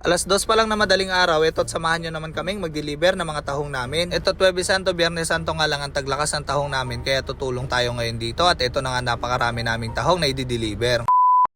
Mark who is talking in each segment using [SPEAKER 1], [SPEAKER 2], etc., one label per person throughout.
[SPEAKER 1] 2:00 pa lang na madaling araw, ito't samahan nyo naman kaming mag-deliver ng mga tahong namin. Ito Huwebes Santo, Biyernes Santo nga lang ang taglakas ng tahong namin, kaya tutulong tayo ngayon dito at ito na nga napakarami naming tahong na i-deliver.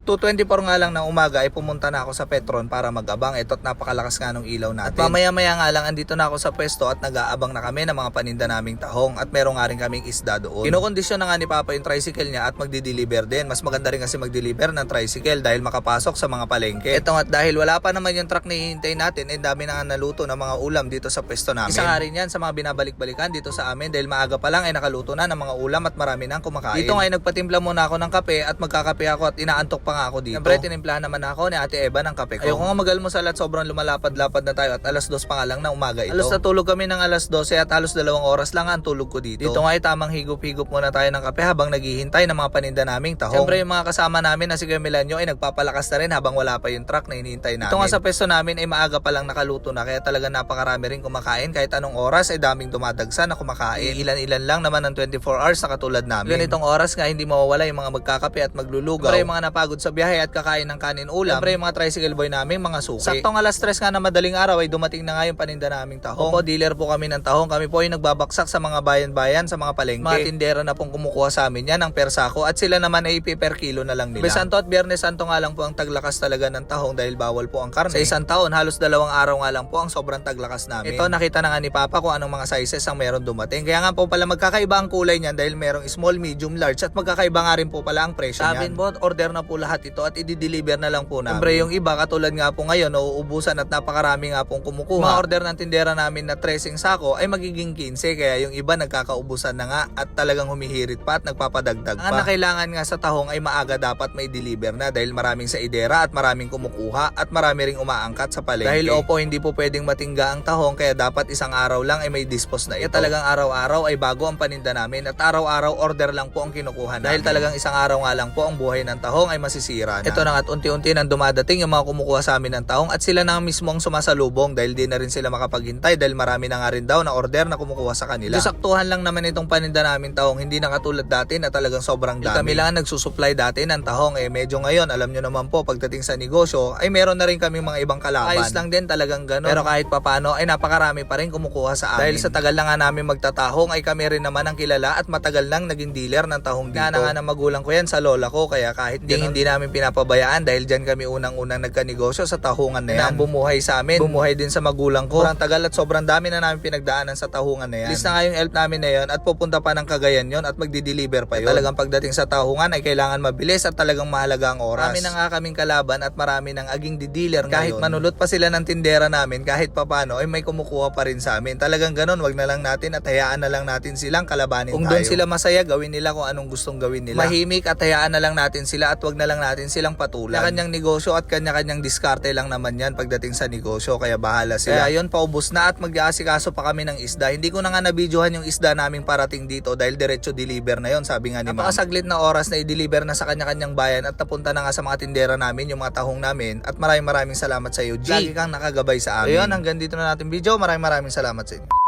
[SPEAKER 1] 2:24 nga lang ng umaga ay pumunta na ako sa Petron para mag-abang. Ito't napakalakas nga ng ilaw natin. At mamaya-maya nga lang andito na ako sa pwesto at nag-aabang na kami ng mga paninda naming tahong at meron nga rin kaming isda doon. Kinokondisyon na nga ni Papa yung tricycle niya at magdi-deliver din. Mas maganda rin kasi mag-deliver ng tricycle dahil makapasok sa mga palengke. Ito nga dahil wala pa naman yung truck na hihintay natin, eh dami na nga naluto ng mga ulam dito sa pwesto namin. Isa nga rin yan sa mga binabalik-balikan dito sa amin dahil maaga pa lang ay nakaluto na ng mga ulam at marami nang kumakain. Dito nga ay nagpatimpla muna ako ng kape at magkakape ako at inaantok pa nga ako dito. Siyempre, tinimplahan naman ako ni Ate Eva ng kape ko. Ayoko nga mag-almusal at sobrang lumalapad-lapad na tayo at 2:00 pa nga lang na umaga ito. Halos natulog kami ng 12:00 at halos 2 oras lang ang tulog ko dito. Dito nga ay tamang higop-higop muna tayo ng kape habang naghihintay ng mga paninda naming tahong. Siyempre, yung mga kasama namin na si Kuya Milanyo ay nagpapalakas na rin habang wala pa yung truck na hinihintay namin. Ito nga sa pwesto namin ay maaga pa lang nakaluto na kaya talaga napakarami rin kumakain kahit anong oras ay daming dumadagsa na kumakain. Ilan-ilan lang naman ng 24 hours na katulad namin. Ganitong oras nga hindi mawawala yung mga magkakape at maglulugaw. Pero yung mga napagod sa biyahe at kakain ng kanin ulam. Siyempre yung mga tricycle boy namin mga suki. Saktong 3:00 nga na madaling araw ay dumating na nga yung paninda naming tahong. Opo, dealer po kami ng tahong. Kami po ay nagbabaksak sa mga bayan-bayan sa mga palengke. Mga tindera na pong kumukuha sa amin yan ng persako at sila naman ay per kilo na lang nila. Huwebes Santo at Biyernes Santo nga lang po ang taglakas talaga ng tahong dahil bawal po ang karne. Sa isang taon halos 2 araw nga lang po ang sobrang taglakas namin. Ito nakita na nga ni Papa kung anong mga sizes ang meron dumating. Kaya nga po pala magkakaiba ang kulay niyan dahil merong small, medium, large at magkakaiba nga rin po pala ang presyo niyan. Sabi po, order na po lahat ito at i-deliver na lang po namin. Siyempre yung iba katulad nga po ngayon nauubusan at napakarami nga pong kumukuha. Mga order ng tindera namin na 13 sako ay magiging 15 kaya yung iba nagkakaubusan na nga at talagang humihirit pa at nagpapadagdag pa. Ang kailangan nga sa tahong ay maaga dapat may deliver na dahil maraming sa idera at maraming kumukuha at marami ring umaangkat sa palengke. Dahil opo hindi po pwedeng matingga ang tahong kaya dapat isang araw lang ay may dispose na ito. Kaya talagang araw-araw ay bago ang paninda namin at araw-araw order lang po ang kinukuha namin. Dahil talagang isang araw nga lang po ang buhay ng tahong ay masisira na. Ito na nga at unti-unti nang dumadating yung mga kumukuha sa amin ng tahong at sila na mismo ang sumasalubong dahil di na rin sila makapaghintay dahil marami na nga rin daw na order na kumukuha sa kanila. Saktuhan lang naman itong paninda namin tahong, hindi na katulad dati na talagang sobrang dami. Kami lang nagsusupply dati ng tahong medyo ngayon alam nyo naman po pagdating sa negosyo ay meron na rin kami mga ibang kalaban. Ayos lang din talagang ganun. Pero kahit papano ay napakarami pa rin kumukuha sa amin. Dahil sa tagal na nga namin magtatahong ay kami rin naman ang kilala at matagal nang naging dealer ng tahong dito. Nga ng magulang ko yan sa lola ko kaya kahit hindi namin pinapabayaan dahil dyan kami unang-unang nagkanegosyo sa tahungan na yan. Ang bumuhay sa amin, bumuhay din sa magulang ko. Sobrang tagal at sobrang dami na namin pinagdaanan sa tahungan na yan. List na nga yung help namin na yan at pupunta pa ng Cagayan yon at magdi-deliver pa yun. Talagang pagdating sa tahungan ay kailangan mabilis at talagang mahalaga ang oras. Marami na nga kaming kalaban at marami nang aging di-dealer ngayon. Kahit manulot pa sila ng tindera namin kahit papano ay may kumukuha pa rin sa amin. Talagang ganun, wag na lang natin at hayaan na lang natin silang kalabanin kung tayo. Kung doon sila masaya, gawin nila kung anong gustong gawin nila. Mahimik at hayaan na lang natin sila at wag na lang natin silang patulan. Kanya-kanyang negosyo at kanya-kanyang diskarte lang naman yan pagdating sa negosyo kaya bahala sila. Kaya yun, paubos na at mag-aasikaso pa kami ng isda. Hindi ko na nga nabidyohan yung isda naming parating dito dahil diretso deliver na yon sabi nga ni Ma'am. Napakasaglit na oras na i-deliver na sa kanya-kanyang bayan at napunta na nga sa mga tindera namin yung mga tahong namin at maraming salamat sa iyo G. Lagi kang nakagabay sa amin. Ayun, hanggang dito na natin video. Maraming salamat sa inyo.